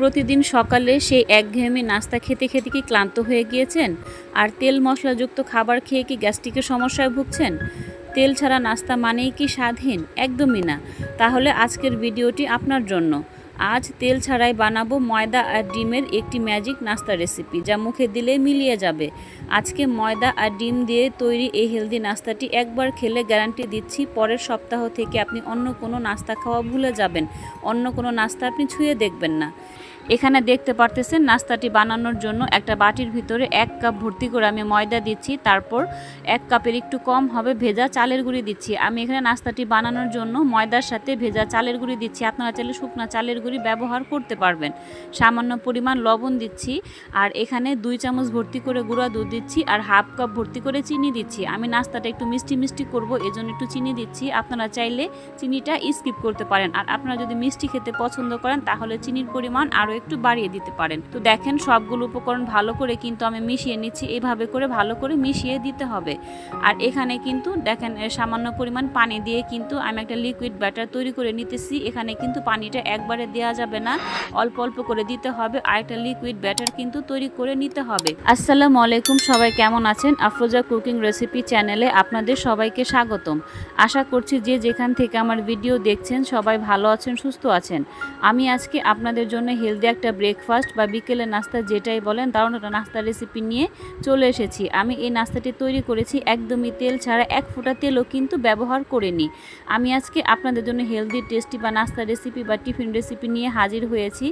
প্রতিদিন সকালে সেই একঘেয়েমি নাস্তা খেতে খেতে কি ক্লান্ত হয়ে গিয়েছেন? আর তেল মশলাযুক্ত খাবার খেয়ে কি গ্যাস্ট্রিকের সমস্যায় ভুগছেন? তেল ছাড়া নাস্তা মানেই কি স্বাদহীন? একদমই না। তাহলে আজকের ভিডিওটি আপনার জন্য। আজ তেল ছাড়াই বানাবো ময়দা আর ডিমের একটি ম্যাজিক নাস্তা রেসিপি, যা মুখে দিলে মিলিয়ে যাবে। আজকে ময়দা আর ডিম দিয়ে তৈরি এই হেলদি নাস্তাটি একবার খেলে গ্যারান্টি দিচ্ছি পরের সপ্তাহ থেকে আপনি অন্য কোনো নাস্তা খাওয়া ভুলে যাবেন। অন্য কোনো নাস্তা আপনি ছুঁয়ে দেখবেন না। এখানে দেখতে পারতেছেন নাস্তাটি বানানোর জন্য একটা বাটির ভিতরে 1 কাপ ভর্তি করে আমি ময়দা দিচ্ছি। তারপর 1 কাপের একটু কম হবে ভেজা চালের গুঁড়ি দিচ্ছি। আমি এখানে নাস্তাটি বানানোর জন্য ময়দার সাথে ভেজা চালের গুঁড়ি দিচ্ছি। আপনারা চাইলে শুকনো চালের গুঁড়ি ব্যবহার করতে পারবেন। সামান্য পরিমাণ লবণ দিচ্ছি, আর এখানে 2 চামচ ভর্তি করে গুঁড়া দুধ দিচ্ছি, আর 1/2 কাপ ভর্তি করে চিনি দিচ্ছি। আমি নাস্তাটা একটু মিষ্টি মিষ্টি করব, এজন্য একটু চিনি দিচ্ছি। আপনারা চাইলে চিনিটা স্কিপ করতে পারেন। আর আপনারা যদি মিষ্টি খেতে পছন্দ করেন তাহলে চিনির পরিমাণ আরও একটু বাড়িয়ে দিতে পারেন। তো দেখেন সবগুলো উপকরণ ভালো করে কিন্তু আমি মিশিয়ে নিচ্ছি। এইভাবে করে ভালো করে মিশিয়ে দিতে হবে। আর এখানে কিন্তু দেখেন সামান্য পরিমাণ পানি দিয়ে কিন্তু আমি একটা লিকুইড ব্যাটার তৈরি করে নিতেছি। এখানে কিন্তু পানিটা একবারে দেওয়া যাবে না, অল্প অল্প করে দিতে হবে। আর একটা লিকুইড ব্যাটার কিন্তু তৈরি করে নিতে হবে। আসসালামু আলাইকুম, সবাই কেমন আছেন? আফরোজা কুকিং রেসিপি চ্যানেলে আপনাদের সবাইকে স্বাগতম। আশা করছি যে যেখান থেকে আমার ভিডিও দেখছেন সবাই ভালো আছেন, সুস্থ আছেন। আমি আজকে আপনাদের জন্য হেলদি একটা ব্রেকফাস্ট বা বিকেলের নাস্তা যেটাই বলেন দারুণ একটা নাস্তার রেসিপি নিয়ে চলে এসেছি। আমি এই নাস্তাটি তৈরি করেছি একদমই তেল ছাড়া, 1 ফোঁটা তেলও কিন্তু ব্যবহার করিনি। আমি আজকে আপনাদের জন্য হেলদি টেস্টি বা নাস্তা রেসিপি বা টিফিন রেসিপি নিয়ে হাজির হয়েছি।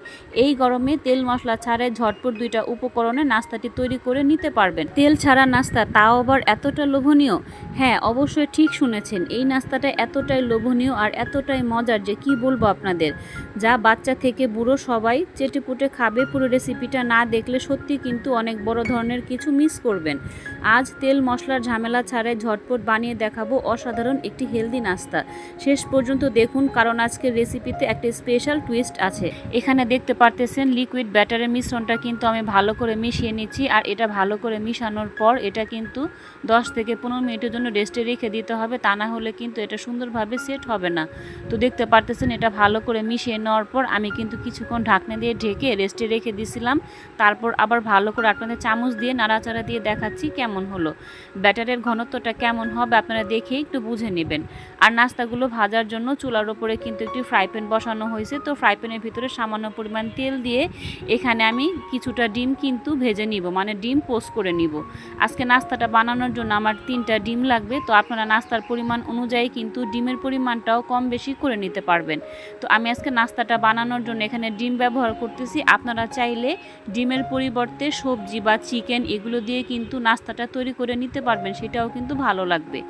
এই গরমে তেল মশলা ছাড়াই ঝটপট 2টা উপকরণে নাস্তাটি তৈরি করে নিতে পারবেন। তেল ছাড়া নাস্তা, তাও আবার এতটা লোভনীয়। হ্যাঁ, অবশ্যই ঠিক শুনেছেন, এই নাস্তাটা এতটাই লোভনীয় আর এতটাই মজার যে কি বলবো আপনাদের। যা বাচ্চা থেকে বুড়ো সবাই চেটেপুটে খাবে। পুরো রেসিপিটা না দেখলে সত্যি কিন্তু অনেক বড় ধরনের কিছু মিস করবেন। আজ তেল মশলার ঝামেলা ছাড়াই ঝটপট বানিয়ে দেখাবো অসাধারণ একটি হেলদি নাস্তা। শেষ পর্যন্ত দেখুন, কারণ আজকের রেসিপিতে একটা স্পেশাল টুইস্ট আছে। এখানে দেখতে পারতেছেন লিকুইড ব্যাটারের মিশ্রণটা কিন্তু আমি ভালো করে মিশিয়ে নিচ্ছি। আর এটা ভালো করে মিশানোর পর এটা কিন্তু 10 থেকে 15 মিনিটের জন্য রেস্টে রেখে দিতে হবে, তা না হলে কিন্তু এটা সুন্দরভাবে সেট হবে না। তো দেখতে পারতেছেন এটা ভালো করে মিশিয়ে নেওয়ার পর আমি কিন্তু কিছুক্ষণ ঢাকনা দিয়ে ঢেকে রেস্টে রেখে দিয়েছিলাম। তারপর আবার ভালো করে আপনাদের চামচ দিয়ে নাড়াচাড়া দিয়ে দেখাচ্ছি কেমন হলো। ব্যাটারের ঘনত্বটা কেমন হবে আপনারা দেখে একটু বুঝে নেবেন। আর নাস্তাগুলো ভাজার জন্য চুলার ওপরে কিন্তু একটি ফ্রাই প্যান বসানো হয়েছে। তো ফ্রাই প্যানের ভিতরে সামান্য পরিমাণ তেল দিয়ে এখানে আমি কিছুটা ডিম কিন্তু ভেজে নিব, মানে ডিম পোস্ট করে নিব। আজকে নাস্তাটা বানানোর জন্য আমার 3টা ডিম লাগবে। তো আপনারা নাস্তার পরিমাণ অনুযায়ী কিন্তু ডিমের পরিমাণটাও কম বেশি করে নিতে পারবেন। তো আমি আজকে নাস্তাটা বানানোর জন্য এখানে ডিম ব্যবহার করতেছি। আপনারা চাইলে ডিমের পরিবর্তে সবজি বা চিকেন এগুলো দিয়ে কিন্তু নাস্তাটা তৈরি করে নিতে পারবেন, সেটাও কিন্তু ভালো লাগবে।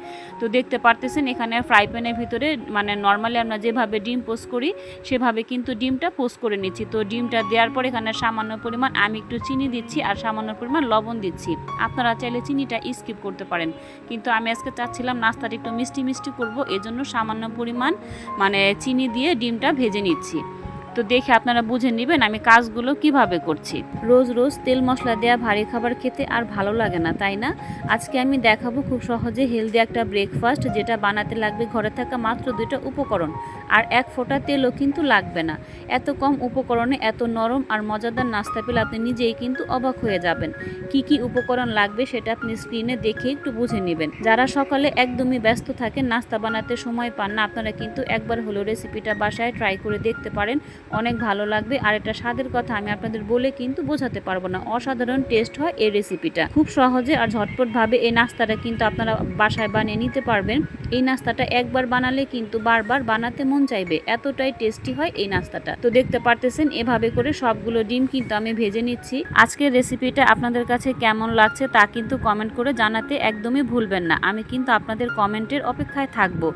তো দেখতে পারতেছেন এখানে ফ্রাই প্যানের ভিতরে মানে নর্মালি আমরা যেভাবে ডিম পোস্ট করি সেভাবে কিন্তু ডিমটা পোস্ট করে নিচ্ছি। তো ডিমটা দেওয়ার পর এখানে সামান্য পরিমাণ আমি একটু চিনি দিচ্ছি আর সামান্য পরিমাণ লবণ দিচ্ছি। আপনারা চাইলে চিনিটা স্কিপ করতে পারেন, কিন্তু আমি আজকে চাচ্ছিলাম নাস্তাটা একটু মিষ্টি মিষ্টি করবো, এজন্য সামান্য পরিমাণ মানে চিনি দিয়ে ডিমটা ভেজে নিচ্ছি। তো দেখে আপনারা বুঝে নেবেন আমি কাজগুলো কিভাবে করছি। রোজ রোজ তেল মশলা দেওয়া ভারী খাবার খেতে আর ভালো লাগে না, তাই না? আজকে আমি দেখাবো খুব সহজে হেলদি একটা ব্রেকফাস্ট, যেটা বানাতে লাগবে ঘরে থাকা মাত্র 2টা উপকরণ, আর 1 ফোঁটা তেলও কিন্তু লাগবে না। এত কম উপকরণে এত নরম আর মজাদার নাস্তা পেলে আপনি নিজেই কিন্তু অবাক হয়ে যাবেন। কি কি উপকরণ লাগবে সেটা আপনি স্ক্রিনে দেখে একটু বুঝে নেবেন। যারা সকালে একদমই ব্যস্ত থাকেন, নাস্তা বানাতে সময় পান না, আপনারা কিন্তু একবার হলো রেসিপিটা বাসায় ট্রাই করে দেখতে পারেন, অনেক ভালো লাগবে। আর এটা স্বাদের কথা আমি আপনাদের বলে কিন্তু বোঝাতে পারবো না, অসাধারণ টেস্ট হয় এই রেসিপিটা। খুব সহজে আর ঝটপট ভাবে এই নাস্তাটা কিন্তু আপনারা বাসায় বানিয়ে নিতে পারবেন। এই নাস্তাটা একবার বানালে কিন্তু বারবার বানাতে মন চাইবে, এতটাই টেস্টি হয় এই নাস্তাটা। তো দেখতে পারতেছেন এভাবে করে সবগুলো ডিম কিন্তু আমি ভেজে নিচ্ছি। আজকের রেসিপিটা আপনাদের কাছে কেমন লাগছে তা কিন্তু কমেন্ট করে জানাতে একদমই ভুলবেন না। আমি কিন্তু আপনাদের কমেন্টের অপেক্ষায় থাকবো।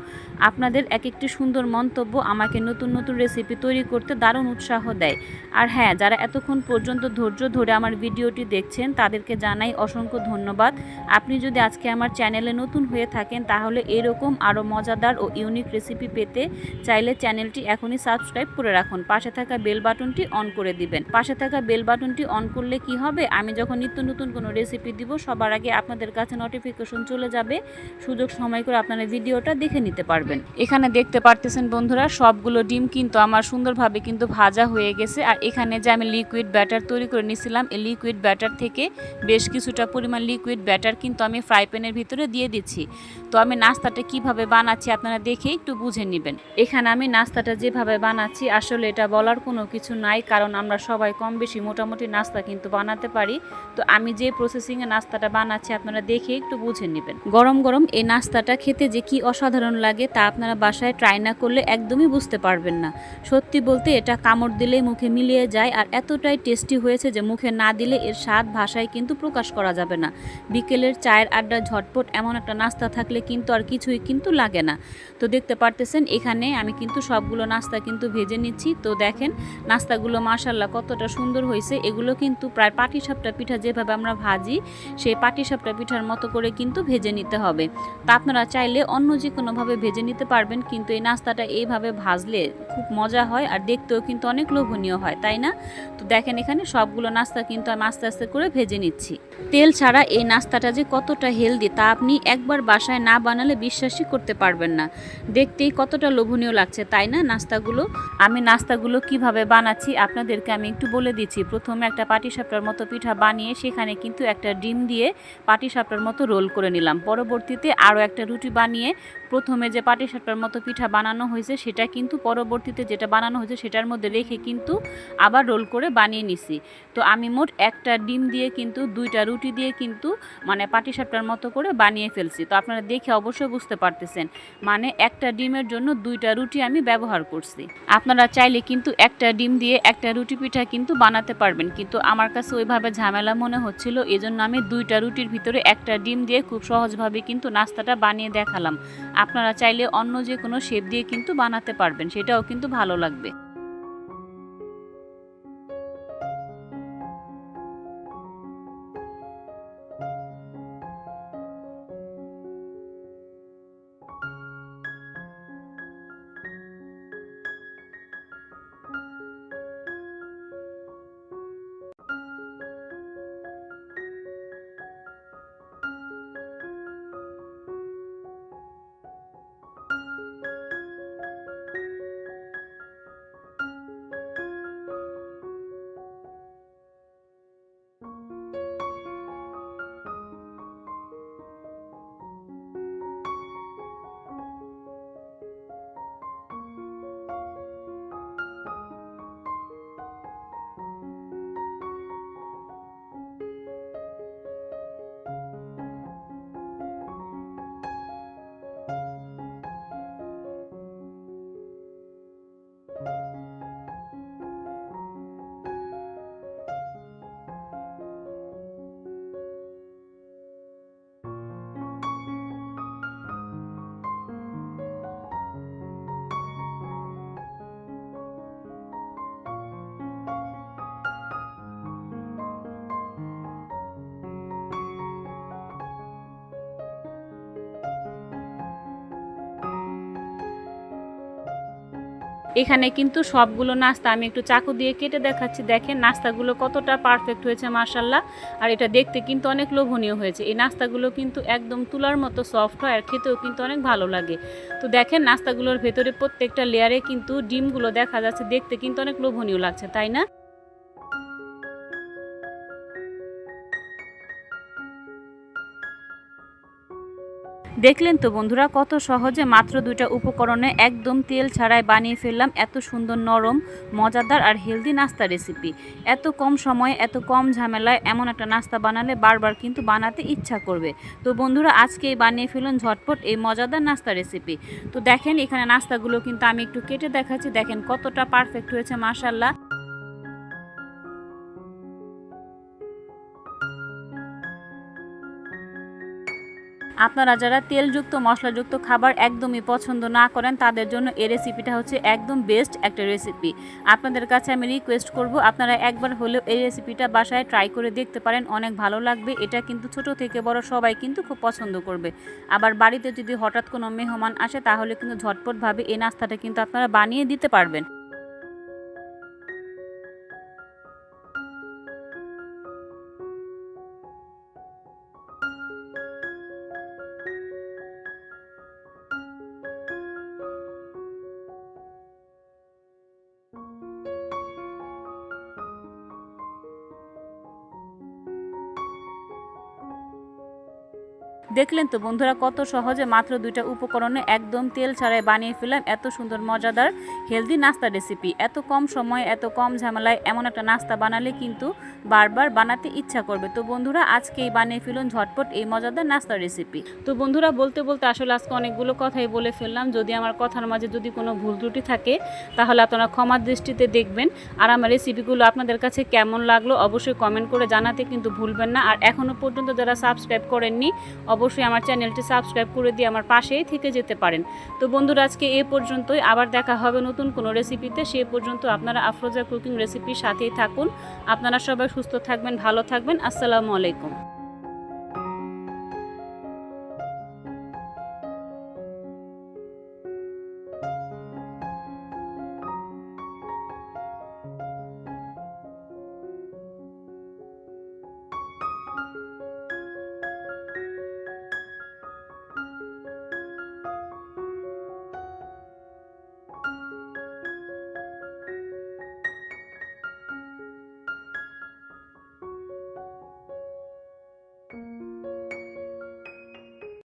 আপনাদের এক একটি সুন্দর মন্তব্য আমাকে নতুন নতুন রেসিপি তৈরি করতে দারুণ উৎসাহ দেয়। আর হ্যাঁ, যারা এতক্ষণ পর্যন্ত ধৈর্য ধরে আমার ভিডিওটি দেখছেন তাদেরকে জানাই অসংখ্য ধন্যবাদ। আপনি যদি আজকে আমার চ্যানেলে নতুন হয়ে থাকেন তাহলে এরকম এরকম আরও মজাদার ও ইউনিক রেসিপি পেতে চাইলে চ্যানেলটি এখনই সাবস্ক্রাইব করে রাখুন, পাশে থাকা বেল বাটনটি অন করে দিবেন। পাশে থাকা বেল বাটনটি অন করলে কি হবে, আমি যখন নিত্য নতুন কোনো রেসিপি দিব সবার আগে আপনাদের কাছে নোটিফিকেশন চলে যাবে, সুযোগ সময় করে আপনারা ভিডিওটা দেখে নিতে পারবেন। এখানে দেখতে পারতেছেন বন্ধুরা, সবগুলো ডিম কিন্তু আমার সুন্দরভাবে কিন্তু ভাজা হয়ে গেছে। আর এখানে যে আমি লিকুইড ব্যাটার তৈরি করে নিয়েছিলাম, এই লিকুইড ব্যাটার থেকে বেশ কিছুটা পরিমাণ লিকুইড ব্যাটার কিন্তু আমি ফ্রাই প্যানের ভিতরে দিয়ে দিচ্ছি। তো আমি নাস্তাটা কিভাবে বানাচ্ছি আপনারা দেখে একটু বুঝে নেবেন। এখানে আমি নাস্তাটা যেভাবে বানাচ্ছি আসলে এটা বলার কোনো কিছু নাই, কারণ আমরা সবাই কম বেশি মোটামুটি নাস্তা কিন্তু বানাতে পারি। তো আমি যে প্রসেসিংয়ে নাস্তাটা বানাচ্ছি আপনারা দেখে একটু বুঝে নেবেন। গরম গরম এই নাস্তাটা খেতে যে কি অসাধারণ লাগে তা আপনারা বাসায় ট্রাই না করলে একদমই বুঝতে পারবেন না। সত্যি বলতে এটা কামড় দিলেই মুখে মিলিয়ে যায়, আর এতটাই টেস্টি হয়েছে যে মুখে না দিলে এর স্বাদ ভাষায় কিন্তু প্রকাশ করা যাবে না। বিকেলের চায়ের আড্ডা ঝটপট এমন একটা নাস্তা থাকলে কিন্তু আর কিছুই কিন্তু লাগে না। তো দেখতে পারতেছেন এখানে আমি কিন্তু সবগুলো নাস্তা কিন্তু ভেজে নিচ্ছি। তো দেখেন নাস্তাগুলো মাশাআল্লাহ কতটা সুন্দর হয়েছে। এগুলো কিন্তু প্রায় পাটিসাপটা পিঠা যেভাবে আমরা ভাজি সেই পাটিসাপটা পিঠার মতো করে কিন্তু ভেজে নিতে হবে। তা আপনারা চাইলে অন্য যে কোনোভাবে ভেজে নিতে পারবেন, কিন্তু এই নাস্তাটা এইভাবে ভাজলে খুব মজা হয় আর দেখতেও কিন্তু অনেক লোভনীয় হয়, তাই না? তো দেখেন এখানে সবগুলো নাস্তা কিন্তু আমি আস্তে আস্তে করে ভেজে নিচ্ছি। তেল ছাড়া এই নাস্তাটা যে কতটা হেলদি তা আপনি একবার বাসায় না বানালে বিশ্বাসই করতে পারবেন না। দেখতেই কতটা লোভনীয় লাগছে, তাই না নাস্তাগুলো? আমি নাস্তাগুলো কিভাবে বানাচ্ছি আপনাদেরকে আমি একটু বলে দিচ্ছি। প্রথমে একটা পাটিসাপটার মতো পিঠা বানিয়ে সেখানে কিন্তু একটা ডিম দিয়ে পাটিসাপটার মতো রোল করে নিলাম। পরবর্তীতে আরও একটা রুটি বানিয়ে প্রথমে যে পাটিসাপটার মতো পিঠা বানানো হয়েছে সেটা কিন্তু পরবর্তীতে যেটা বানানো হয়েছে সেটার মধ্যে রেখে কিন্তু আবার রোল করে বানিয়ে নিছি। তো আমি মোট একটা ডিম দিয়ে কিন্তু দুইটা রুটি দিয়ে কিন্তু মানে পাটিসাপটার মতো করে বানিয়ে ফেলছি। তো আপনারা দেখে অবশ্যই বুঝতে পারতেছেন, মানে একটা ডিমের জন্য দুইটা রুটি আমি ব্যবহার করছি। আপনারা চাইলে কিন্তু একটা ডিম দিয়ে একটা রুটি পিঠা কিন্তু বানাতে পারবেন, কিন্তু আমার কাছে ওইভাবে ঝামেলা মনে হচ্ছিল, এজন্য আমি দুইটা রুটির ভিতরে একটা ডিম দিয়ে খুব সহজভাবে কিন্তু নাস্তাটা বানিয়ে দেখালাম। আপনারা চাইলে অন্য যে কোনো শেপ দিয়ে কিন্তু বানাতে পারবেন, সেটাও কিন্তু ভালো লাগবে। এখানে কিন্তু সবগুলো নাস্তা আমি একটু চাকু দিয়ে কেটে দেখাচ্ছি। দেখেন নাস্তাগুলো কতটা পারফেক্ট হয়েছে মাশাআল্লাহ, আর এটা দেখতে কিন্তু অনেক লোভনীয় হয়েছে। এই নাস্তাগুলো কিন্তু একদম তুলার মতো সফট হয় আর খেতেও কিন্তু অনেক ভালো লাগে। তো দেখেন নাস্তাগুলোর ভেতরে প্রত্যেকটা লেয়ারে কিন্তু ডিমগুলো দেখা যাচ্ছে, দেখতে কিন্তু অনেক লোভনীয় লাগছে, তাই না? দেখলেন তো বন্ধুরা, কত সহজে মাত্র দুইটা উপকরণে একদম তেল ছাড়াই বানিয়ে ফেললাম এত সুন্দর নরম মজাদার আর হেলদি নাস্তা রেসিপি। এত কম সময়ে এত কম ঝামেলায় এমন একটা নাস্তা বানালে বারবার কিন্তু বানাতে ইচ্ছা করবে। তো বন্ধুরা আজকেই বানিয়ে ফেলুন ঝটপট এই মজাদার নাস্তা রেসিপি। তো দেখেন এখানে নাস্তাগুলো কিন্তু আমি একটু কেটে দেখাচ্ছি, দেখেন কতটা পারফেক্ট হয়েছে মাশাআল্লাহ। আপনারা যারা তেলযুক্ত মশলাযুক্ত খাবার একদমই পছন্দ না করেন তাদের জন্য এই রেসিপিটা হচ্ছে একদম বেস্ট একটা রেসিপি। আপনাদের কাছে আমি রিকোয়েস্ট করব আপনারা একবার হলেও এই রেসিপিটা বাসায় ট্রাই করে দেখতে পারেন, অনেক ভালো লাগবে। এটা কিন্তু ছোট থেকে বড় সবাই কিন্তু খুব পছন্দ করবে। আবার বাড়িতে যদি হঠাৎ কোনো মেহমান আসে তাহলে কিন্তু ঝটপটভাবে এই নাস্তাটা কিন্তু আপনারা বানিয়ে দিতে পারবেন। দেখলেন তো বন্ধুরা, কত সহজে মাত্র 2টা উপকরণে একদম তেল ছাড়াই বানিয়ে ফেললাম এত সুন্দর মজাদার হেলদি নাস্তা রেসিপি। এত কম সময়ে এত কম ঝামেলায় এমন একটা নাস্তা বানালে কিন্তু বারবার বানাতে ইচ্ছা করবে। তো বন্ধুরা, আজকেই বানিয়ে ফেলুন ঝটপট এই মজাদার নাস্তা রেসিপি। তো বন্ধুরা, বলতে বলতে আসলে আজকে অনেকগুলো কথাই বলে ফেললাম। যদি আমার কথার মাঝে যদি কোনো ভুল ত্রুটি থাকে তাহলে আপনারা ক্ষমার দৃষ্টিতে দেখবেন। আর আমার রেসিপিগুলো আপনাদের কাছে কেমন লাগলো অবশ্যই কমেন্ট করে জানাতে কিন্তু ভুলবেন না। আর এখনও পর্যন্ত যারা সাবস্ক্রাইব করেননি অবশ্যই আমার চ্যানেলটি সাবস্ক্রাইব করে দিয়ে আমার পাশেই থেকে যেতে পারেন। তো বন্ধুরা, আজকে এ পর্যন্তই। আবার দেখা হবে নতুন কোনো রেসিপিতে। সে পর্যন্ত আপনারা আফরোজা কুকিং রেসিপির সাথেই থাকুন। আপনারা সবাই সুস্থ থাকবেন, ভালো থাকবেন। আসসালামু আলাইকুম।